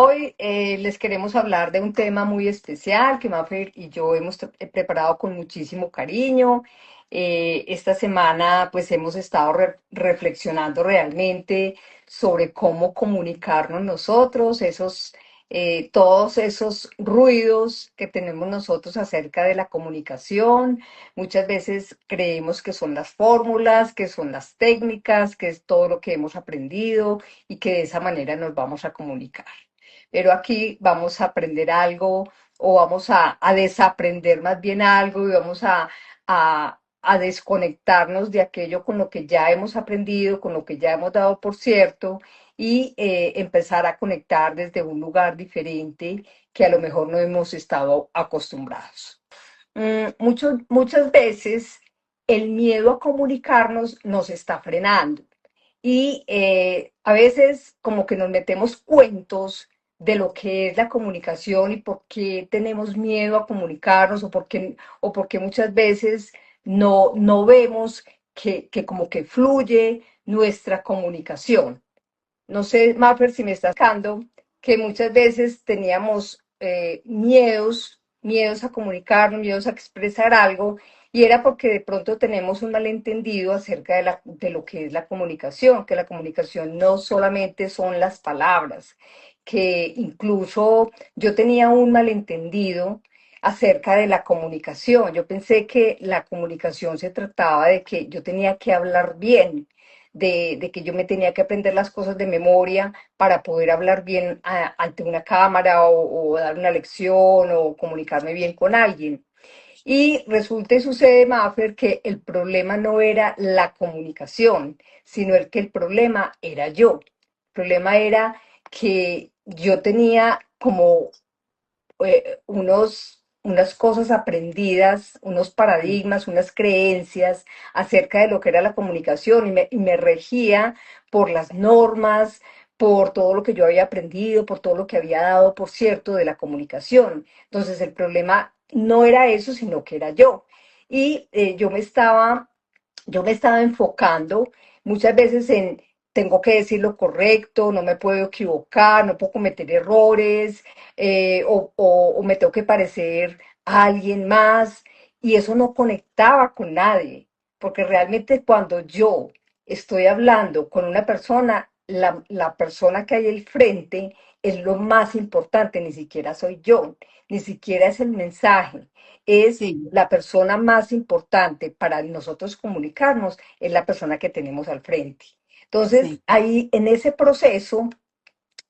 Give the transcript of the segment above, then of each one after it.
Hoy les queremos hablar de un tema muy especial que Mafer y yo hemos preparado con muchísimo cariño. Esta semana pues hemos estado reflexionando realmente sobre cómo comunicarnos nosotros, todos esos ruidos que tenemos nosotros acerca de la comunicación. Muchas veces creemos que son las fórmulas, que son las técnicas, que es todo lo que hemos aprendido y que de esa manera nos vamos a comunicar. Pero aquí vamos a aprender algo o vamos a desaprender más bien algo y vamos a desconectarnos de aquello con lo que ya hemos aprendido, con lo que ya hemos dado por cierto y empezar a conectar desde un lugar diferente que a lo mejor no hemos estado acostumbrados. Muchas veces el miedo a comunicarnos nos está frenando y a veces como que nos metemos cuentos de lo que es la comunicación y por qué tenemos miedo a comunicarnos o porque muchas veces no vemos que como que fluye nuestra comunicación. No sé, Maffer, si me estás explicando que muchas veces teníamos miedos a comunicarnos, miedos a expresar algo, y era porque de pronto tenemos un malentendido acerca de lo que es la comunicación, que la comunicación no solamente son las palabras, que incluso yo tenía un malentendido acerca de la comunicación. Yo pensé que la comunicación se trataba de que yo tenía que hablar bien, de que yo me tenía que aprender las cosas de memoria para poder hablar bien ante una cámara o dar una lección o comunicarme bien con alguien. Y resulta y sucede, Maffer, que el problema no era la comunicación, sino el problema era yo. El problema era que yo tenía como unas cosas aprendidas, unos paradigmas, unas creencias acerca de lo que era la comunicación y me regía por las normas, por todo lo que yo había aprendido, por todo lo que había dado, por cierto, de la comunicación. Entonces el problema no era eso, sino que era yo. Y yo me estaba enfocando muchas veces en tengo que decir lo correcto, no me puedo equivocar, no puedo cometer errores, o me tengo que parecer a alguien más, y eso no conectaba con nadie, porque realmente cuando yo estoy hablando con una persona, la persona que hay al frente es lo más importante, ni siquiera soy yo, ni siquiera es el mensaje, es Sí, la persona más importante para nosotros comunicarnos, es la persona que tenemos al frente. Entonces, sí. ahí en ese proceso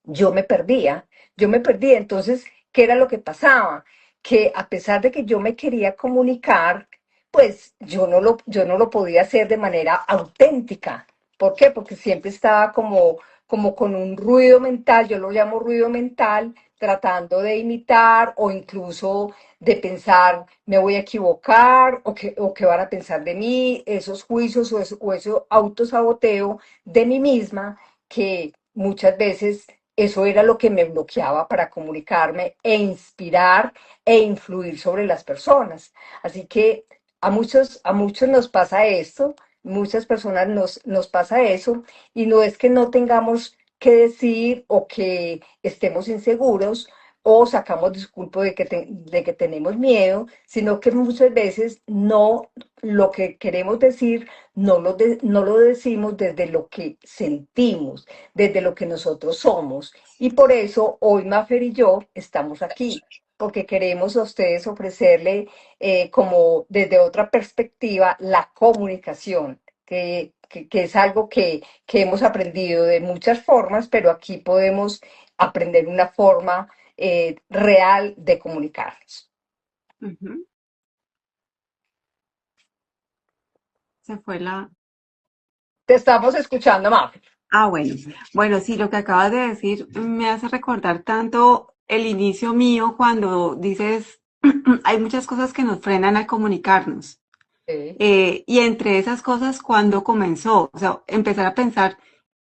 yo me perdía, yo me perdía. Entonces, ¿qué era lo que pasaba? Que a pesar de que yo me quería comunicar, pues yo no lo podía hacer de manera auténtica. ¿Por qué? Porque siempre estaba como con un ruido mental, yo lo llamo ruido mental, tratando de imitar o incluso de pensar, me voy a equivocar o qué van a pensar de mí, esos juicios o ese autosaboteo de mí misma que muchas veces eso era lo que me bloqueaba para comunicarme e inspirar e influir sobre las personas. Así que a muchos nos pasa esto, muchas personas nos pasa eso, y no es que no tengamos que decir o que estemos inseguros o sacamos disculpo de que tenemos miedo, sino que muchas veces no lo que queremos decir no lo decimos desde lo que sentimos, desde lo que nosotros somos. Y por eso hoy Mafer y yo estamos aquí, porque queremos a ustedes ofrecerle como desde otra perspectiva la comunicación, que es algo que hemos aprendido de muchas formas, pero aquí podemos aprender una forma real de comunicarnos. Ujú. Se fue la... Te estamos escuchando, Mafer. Ah, bueno. Bueno, sí, lo que acabas de decir me hace recordar tanto el inicio mío cuando dices, hay muchas cosas que nos frenan al comunicarnos. Y entre esas cosas, ¿cuándo comenzó? O sea, empezar a pensar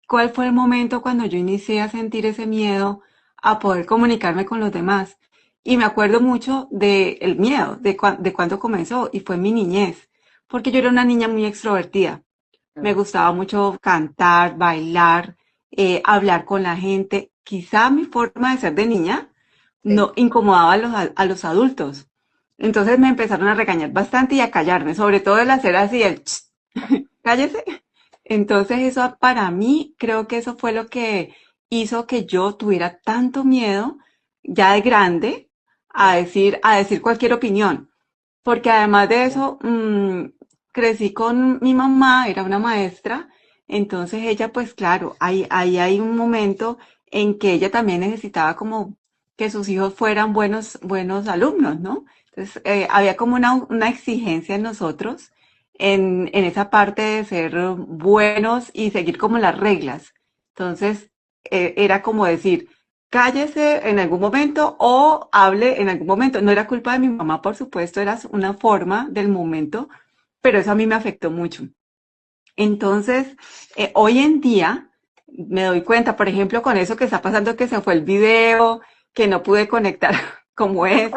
cuál fue el momento cuando yo inicié a sentir ese miedo a poder comunicarme con los demás. Y me acuerdo mucho del miedo, de cuándo comenzó, y fue en mi niñez, porque yo era una niña muy extrovertida. Me gustaba mucho cantar, bailar, hablar con la gente. quizá mi forma de ser de niña sí. no incomodaba a los adultos. Entonces me empezaron a regañar bastante y a callarme, sobre todo el hacer así el "Ch, cállese". Entonces eso para mí creo que eso fue lo que hizo que yo tuviera tanto miedo ya de grande a decir cualquier opinión. Porque además de eso, crecí con mi mamá, era una maestra, entonces ella, pues claro, ahí hay un momento en que ella también necesitaba como que sus hijos fueran buenos alumnos, ¿no? Entonces, había como una exigencia en nosotros en esa parte de ser buenos y seguir como las reglas. Entonces, era como decir, cállese en algún momento o hable en algún momento. No era culpa de mi mamá, por supuesto, era una forma del momento, pero eso a mí me afectó mucho. Entonces, hoy en día me doy cuenta, por ejemplo, con eso que está pasando, que se fue el video, que no pude conectar como es,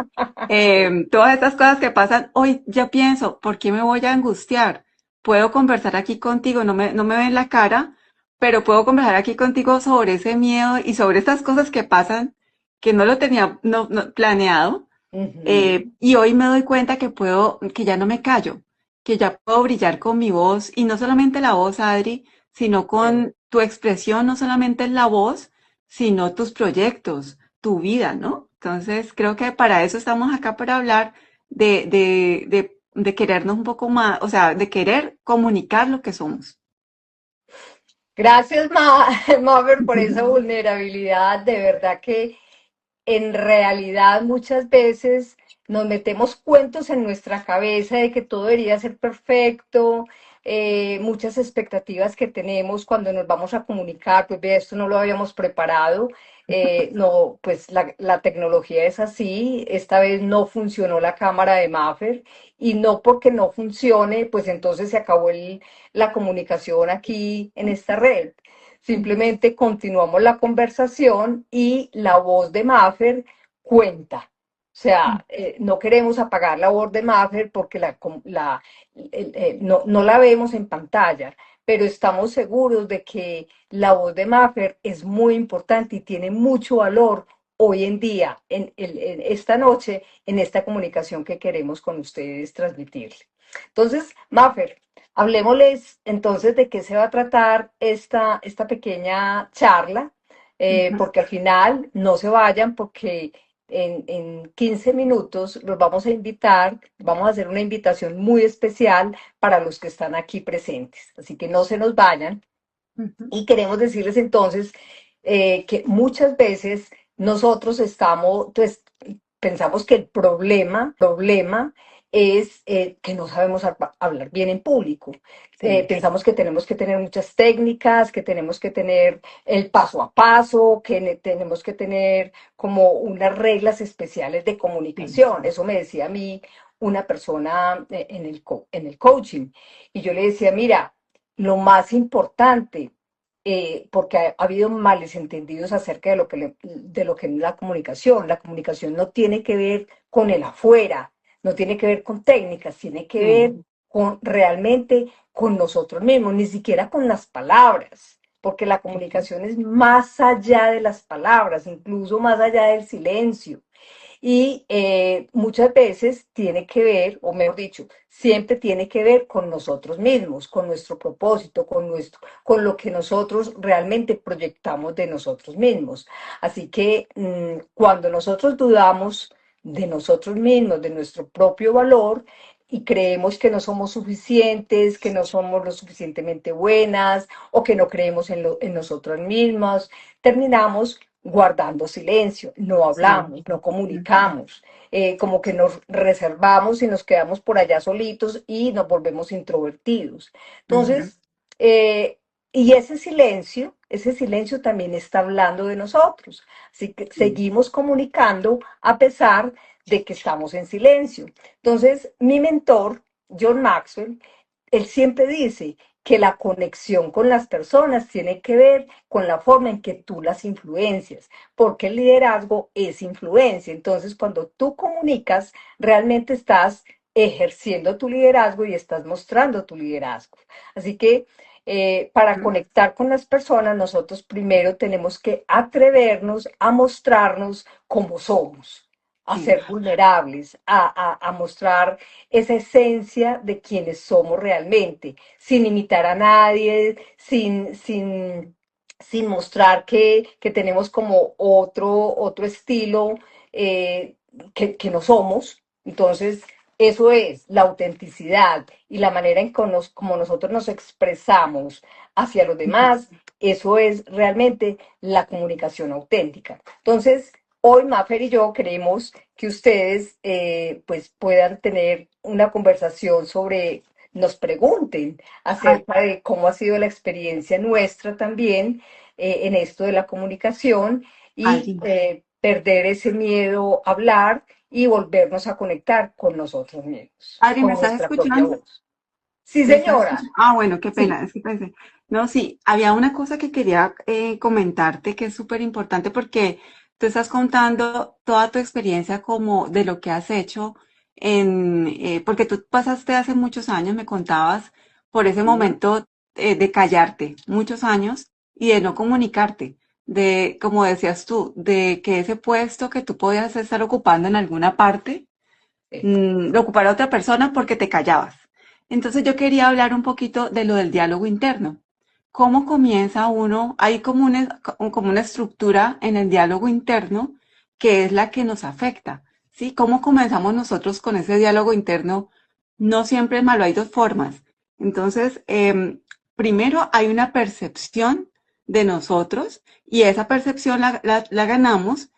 todas estas cosas que pasan, hoy ya pienso, ¿por qué me voy a angustiar? Puedo conversar aquí contigo, no me ven la cara, pero puedo conversar aquí contigo sobre ese miedo y sobre estas cosas que pasan que no lo tenía no planeado. Ujú. Y hoy me doy cuenta que que ya no me callo, que ya puedo brillar con mi voz, y no solamente la voz, Adri, sino con tu expresión, no solamente en la voz, sino tus proyectos, tu vida, ¿no? Entonces, creo que para eso estamos acá, para hablar de querernos un poco más, o sea, de querer comunicar lo que somos. Gracias, Mafer, por esa vulnerabilidad. De verdad que en realidad muchas veces nos metemos cuentos en nuestra cabeza de que todo debería ser perfecto, muchas expectativas que tenemos cuando nos vamos a comunicar, pues ve, esto no lo habíamos preparado, no, pues la tecnología es así, esta vez no funcionó la cámara de Maffer y no porque no funcione, pues entonces se acabó la comunicación aquí en esta red. Simplemente continuamos la conversación y la voz de Maffer cuenta. O sea, no queremos apagar la voz de Maffer porque no la vemos en pantalla, pero estamos seguros de que la voz de Maffer es muy importante y tiene mucho valor hoy en día, en esta noche, en esta comunicación que queremos con ustedes transmitirle. Entonces, Maffer, hablemosles entonces de qué se va a tratar esta pequeña charla, porque al final no se vayan porque en 15 minutos los vamos a invitar, vamos a hacer una invitación muy especial para los que están aquí presentes. Así que no se nos vayan Ujú. y queremos decirles entonces que muchas veces nosotros estamos, pues, pensamos que el problema es que no sabemos hablar bien en público. Sí. Pensamos que tenemos que tener muchas técnicas, que tenemos que tener el paso a paso, que tenemos que tener como unas reglas especiales de Sí. comunicación. Eso me decía a mí una persona en el coaching. Y yo le decía, mira, lo más importante, porque ha habido males entendidos acerca de lo que es la comunicación. La comunicación no tiene que ver con el afuera, no tiene que ver con técnicas, tiene que ver Sí. con realmente con nosotros mismos, ni siquiera con las palabras, porque la comunicación es más allá de las palabras, incluso más allá del silencio. Y muchas veces tiene que ver, o mejor dicho, siempre tiene que ver con nosotros mismos, con nuestro propósito, con lo que nosotros realmente proyectamos de nosotros mismos. Así que cuando nosotros dudamos de nosotros mismos, de nuestro propio valor, y creemos que no somos suficientes, que no somos lo suficientemente buenas o que no creemos en nosotras mismas, terminamos guardando silencio, no Sí. hablamos, no Ujú. comunicamos, como que nos reservamos y nos quedamos por allá solitos y nos volvemos introvertidos. Ujú. Entonces, y ese silencio también está hablando de nosotros. Así que Sí. seguimos comunicando a pesar de que estamos en silencio. Entonces, mi mentor, John Maxwell, él siempre dice que la conexión con las personas tiene que ver con la forma en que tú las influencias, porque el liderazgo es influencia. Entonces, cuando tú comunicas, realmente estás ejerciendo tu liderazgo y estás mostrando tu liderazgo. Así que Para conectar con las personas, nosotros primero tenemos que atrevernos a mostrarnos como somos, a sí. ser vulnerables, a mostrar esa esencia de quienes somos realmente, sin imitar a nadie, sin mostrar que tenemos como otro estilo que no somos. Entonces, eso es la autenticidad y la manera en que como nosotros nos expresamos hacia los demás, eso es realmente la comunicación auténtica. Entonces, hoy Mafer y yo queremos que ustedes pues puedan tener una conversación sobre, nos pregunten Ay, acerca de cómo ha sido la experiencia nuestra también en esto de la comunicación y Adri, perder ese miedo a hablar y volvernos a conectar con nosotros mismos, Adri, ¿me con estás nuestra propia escuchando? voz. Sí, ¿Me estás señora. escuchando? Ah, bueno, qué Sí. pena, es que pensé. No, sí, había una cosa que quería comentarte que es súper importante porque tú estás contando toda tu experiencia como de lo que has hecho porque tú pasaste hace muchos años, me contabas, por ese momento de callarte, muchos años, y de no comunicarte, de, como decías tú, de que ese puesto que tú podías estar ocupando en alguna parte Sí. lo ocupara otra persona porque te callabas. Entonces yo quería hablar un poquito de lo del diálogo interno. ¿Cómo comienza uno? Hay como una estructura en el diálogo interno que es la que nos afecta, ¿sí? ¿Cómo comenzamos nosotros con ese diálogo interno? No siempre es malo, hay dos formas. Entonces, primero hay una percepción de nosotros y esa percepción la ganamos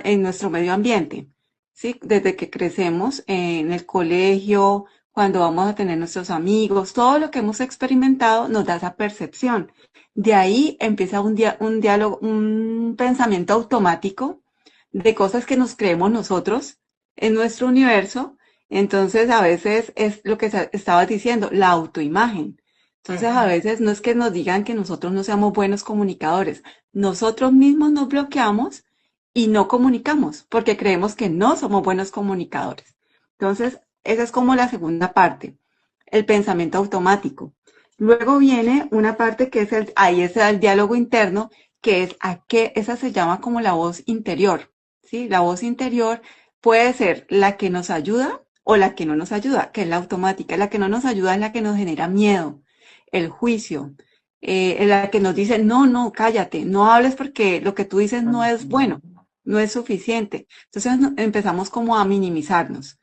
en nuestro medio ambiente. ¿Sí? Desde que crecemos en el colegio, cuando vamos a tener nuestros amigos, todo lo que hemos experimentado nos da esa percepción. De ahí empieza un diálogo, un pensamiento automático de cosas que nos creemos nosotros en nuestro universo. Entonces, a veces es lo que estabas diciendo, la autoimagen. Entonces, a Ujú. veces no es que nos digan que nosotros no seamos buenos comunicadores, nosotros mismos nos bloqueamos y no comunicamos porque creemos que no somos buenos comunicadores. Entonces, esa es como la segunda parte, el pensamiento automático. Luego viene una parte que es ahí es el diálogo interno, que es esa se llama como la voz interior, ¿sí? La voz interior puede ser la que nos ayuda o la que no nos ayuda, que es la automática. La que no nos ayuda es la que nos genera miedo, el juicio, la que nos dice, no, no, cállate, no hables porque lo que tú dices no es bueno, no es suficiente. Entonces empezamos como a minimizarnos.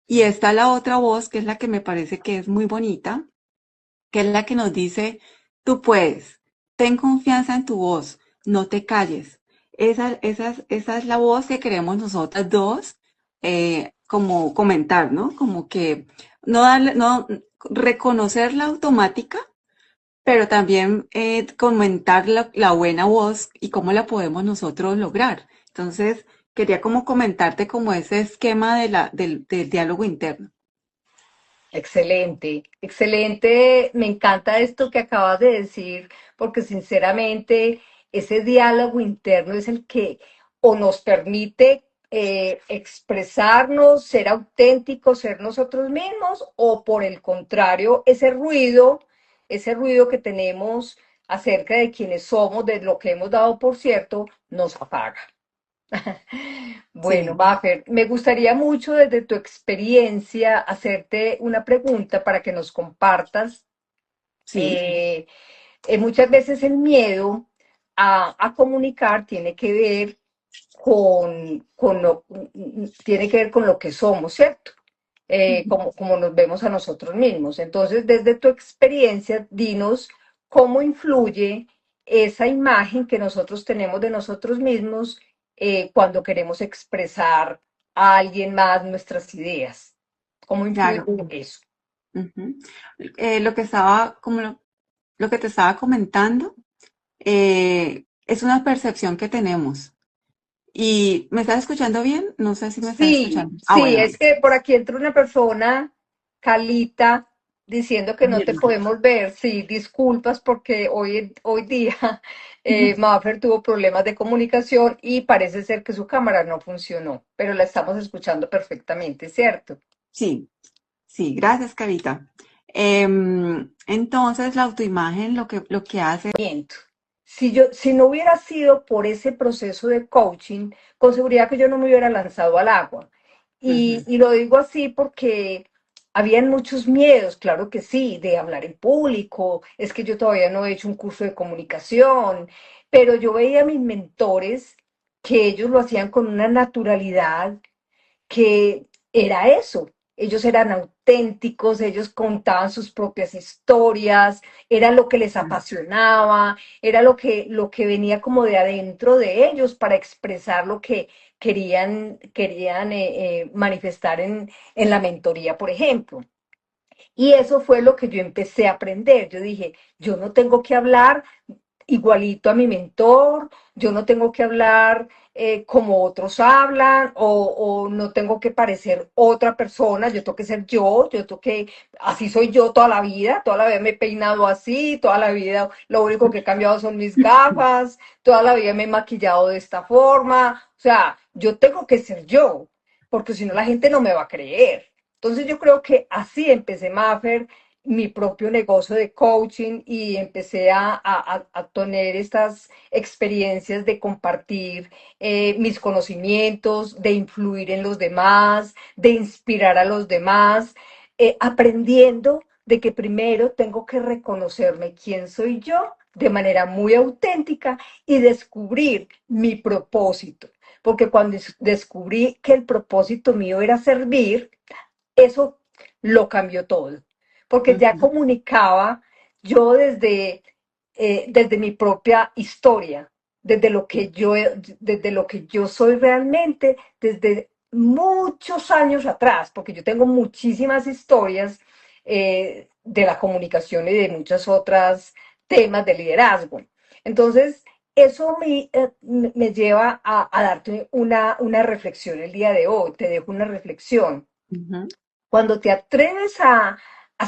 Y está la otra voz, que es la que me parece que es muy bonita, que es la que nos dice, tú puedes, ten confianza en tu voz, no te calles. Esa es la voz que queremos nosotras dos, como comentar, ¿no? Como que no reconocer la automática, pero también comentar la buena voz y cómo la podemos nosotros lograr. Entonces, quería como comentarte como ese esquema del diálogo interno. Excelente, excelente. Me encanta esto que acabas de decir, porque sinceramente ese diálogo interno es el que o nos permite expresarnos, ser auténticos, ser nosotros mismos, o por el contrario, ese ruido que tenemos acerca de quienes somos, de lo que hemos dado por cierto, nos apaga. Bueno, Sí, Mafer, me gustaría mucho desde tu experiencia hacerte una pregunta para que nos compartas. sí, Eh, Muchas veces el miedo a comunicar tiene que ver tiene que ver con lo que somos, ¿cierto? Como nos vemos a nosotros mismos. Entonces, desde tu experiencia, dinos cómo influye esa imagen que nosotros tenemos de nosotros mismos cuando queremos expresar a alguien más nuestras ideas. ¿Cómo influye claro. eso? Ujú. Lo que estaba, lo que te estaba comentando, es una percepción que tenemos. ¿Y me estás escuchando bien? No sé si me estás Sí, escuchando. Ah, sí, bueno, es que por aquí entra una persona, Calita, diciendo que no te bueno. podemos ver. Sí, disculpas porque hoy día Maffer tuvo problemas de comunicación y parece ser que su cámara no funcionó, pero la estamos escuchando perfectamente, ¿cierto? Sí, sí, gracias, Carita. Entonces, la autoimagen lo que hace. Si no hubiera sido por ese proceso de coaching, con seguridad que yo no me hubiera lanzado al agua. Ujú, Y lo digo así porque habían muchos miedos, claro que sí, de hablar en público, es que yo todavía no he hecho un curso de comunicación, pero yo veía a mis mentores que ellos lo hacían con una naturalidad que era eso. Ellos eran auténticos, ellos contaban sus propias historias, era lo que les apasionaba, era lo que venía como de adentro de ellos para expresar lo que querían manifestar en la mentoría, por ejemplo. Y eso fue lo que yo empecé a aprender. Yo dije, yo no tengo que hablar igualito a mi mentor, yo no tengo que hablar como otros hablan o no tengo que parecer otra persona, yo tengo que ser yo tengo que, así soy yo toda la vida me he peinado así, toda la vida lo único que he cambiado son mis gafas, toda la vida me he maquillado de esta forma, o sea, yo tengo que ser yo, porque si no la gente no me va a creer. Entonces yo creo que así empecé Maffer, mi propio negocio de coaching y empecé a tener estas experiencias de compartir mis conocimientos, de influir en los demás, de inspirar a los demás, aprendiendo de que primero tengo que reconocerme quién soy yo de manera muy auténtica y descubrir mi propósito. Porque cuando descubrí que el propósito mío era servir, eso lo cambió todo, porque ya ujú, comunicaba yo desde mi propia historia, desde lo que yo soy realmente, desde muchos años atrás, porque yo tengo muchísimas historias de la comunicación y de muchas otras temas de liderazgo. Entonces, eso me lleva a darte una reflexión el día de hoy. Te dejo una reflexión ujú. cuando te atreves a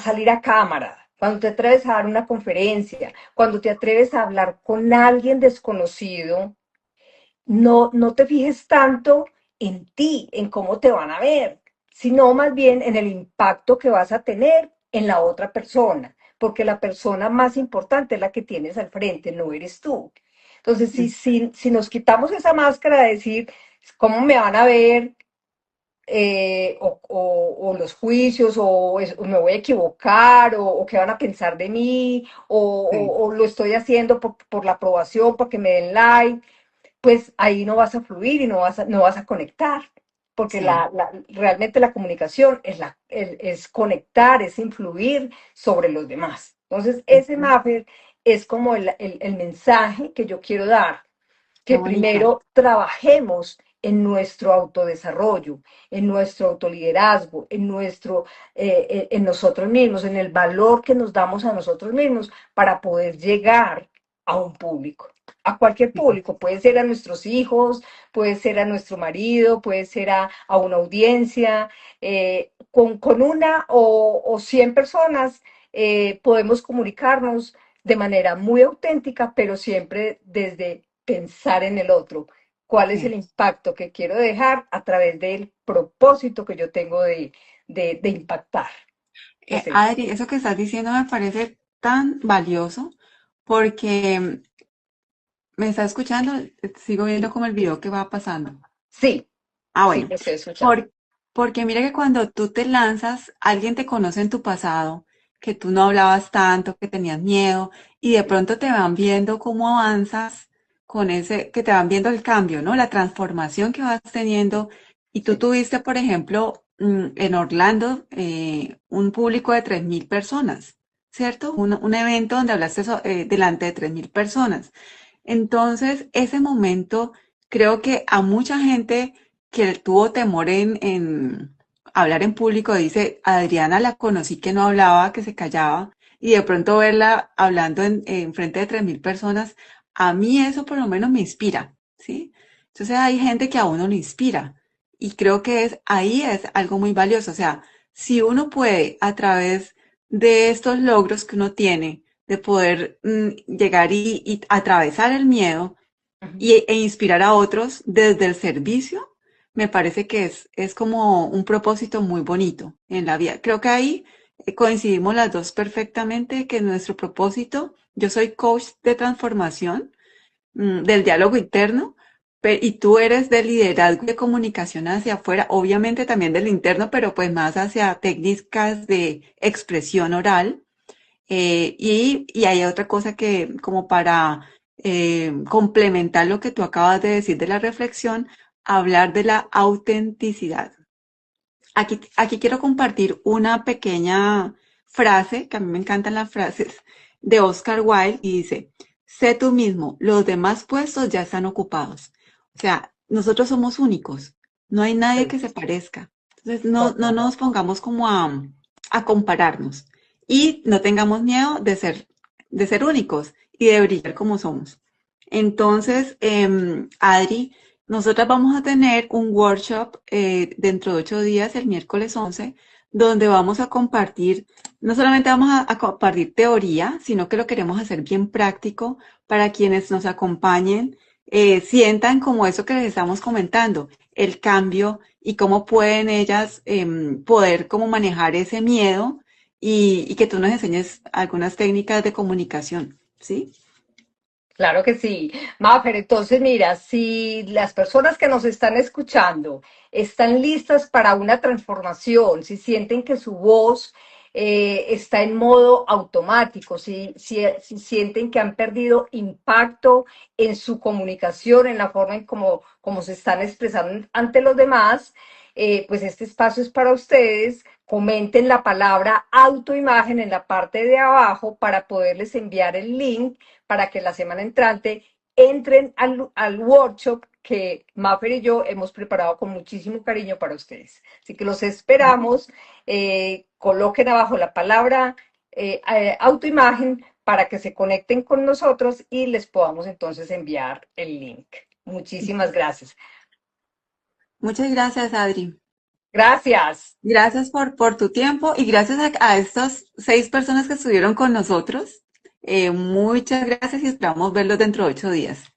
salir a cámara, cuando te atreves a dar una conferencia, cuando te atreves a hablar con alguien desconocido, no te fijes tanto en ti, en cómo te van a ver, sino más bien en el impacto que vas a tener en la otra persona, porque la persona más importante es la que tienes al frente, no eres tú. Entonces, si nos quitamos esa máscara de decir, ¿cómo me van a ver? O los juicios, o me voy a equivocar, o qué van a pensar de mí, Sí, o lo estoy haciendo por la aprobación, porque me den like, pues ahí no vas a fluir y no vas a conectar, porque sí, realmente la comunicación es conectar, es influir sobre los demás. Entonces, ese ujú. mapper es como el mensaje que yo quiero dar, Qué que bonito. primero trabajemos en nuestro autodesarrollo, en nuestro autoliderazgo, en nosotros mismos, en el valor que nos damos a nosotros mismos para poder llegar a un público, a cualquier Sí. público. Puede ser a nuestros hijos, puede ser a nuestro marido, puede ser a una audiencia. Con una o 100 personas podemos comunicarnos de manera muy auténtica, pero siempre desde pensar en el otro. ¿Cuál es el Sí. impacto que quiero dejar a través del propósito que yo tengo de impactar? Es eso. Adri, eso que estás diciendo me parece tan valioso porque me está escuchando, sigo viendo Sí, como el video que va pasando. sí, Ah, sí, bueno, te estoy escuchando. por- porque mira que cuando tú te lanzas, alguien te conoce en tu pasado, que tú no hablabas tanto, que tenías miedo, y de pronto te van viendo cómo avanzas con ese, que te van viendo el cambio, ¿no? La transformación que vas teniendo. Y tú Sí, tuviste, por ejemplo, en Orlando, un público de 3.000 personas, ¿cierto? Un evento donde hablaste delante de 3.000 personas. Entonces, ese momento, creo que a mucha gente que tuvo temor en hablar en público, dice, Adriana la conocí que no hablaba, que se callaba, y de pronto verla hablando en frente de 3.000 personas, a mí eso por lo menos me inspira, ¿sí? Entonces hay gente que a uno le inspira, y creo que ahí es algo muy valioso, o sea, si uno puede a través de estos logros que uno tiene, de poder llegar y atravesar el miedo ujú, e inspirar a otros desde el servicio, me parece que es como un propósito muy bonito en la vida. Creo que ahí coincidimos las dos perfectamente que nuestro propósito, yo soy coach de transformación, del diálogo interno, y tú eres de liderazgo y de comunicación hacia afuera, obviamente también del interno, pero pues más hacia técnicas de expresión oral. Y hay otra cosa que, como para complementar lo que tú acabas de decir de la reflexión, hablar de la autenticidad. Aquí quiero compartir una pequeña frase, que a mí me encantan las frases, de Oscar Wilde, y dice, sé tú mismo, los demás puestos ya están ocupados. O sea, nosotros somos únicos, no hay nadie que Sí, se parezca. Entonces, no total. nos pongamos como a compararnos y no tengamos miedo de ser únicos y de brillar como somos. Entonces, Adri, nosotras vamos a tener un workshop dentro de 8 días, el miércoles 11, donde vamos a compartir, no solamente vamos a compartir teoría, sino que lo queremos hacer bien práctico para quienes nos acompañen, sientan como eso que les estamos comentando, el cambio y cómo pueden ellas poder como manejar ese miedo y que tú nos enseñes algunas técnicas de comunicación, ¿sí? Claro que sí. Mafer, entonces mira, si las personas que nos están escuchando están listas para una transformación, si sienten que su voz está en modo automático, si sienten que han perdido impacto en su comunicación, en la forma en cómo se están expresando ante los demás, pues este espacio es para ustedes. Comenten la palabra autoimagen en la parte de abajo para poderles enviar el link para que la semana entrante entren al workshop que Maffer y yo hemos preparado con muchísimo cariño para ustedes. Así que los esperamos. Coloquen abajo la palabra autoimagen para que se conecten con nosotros y les podamos entonces enviar el link. Muchísimas gracias. Muchas gracias, Adri. Gracias. Gracias por tu tiempo y gracias a estas 6 personas que estuvieron con nosotros. Muchas gracias y esperamos verlos dentro de 8 días.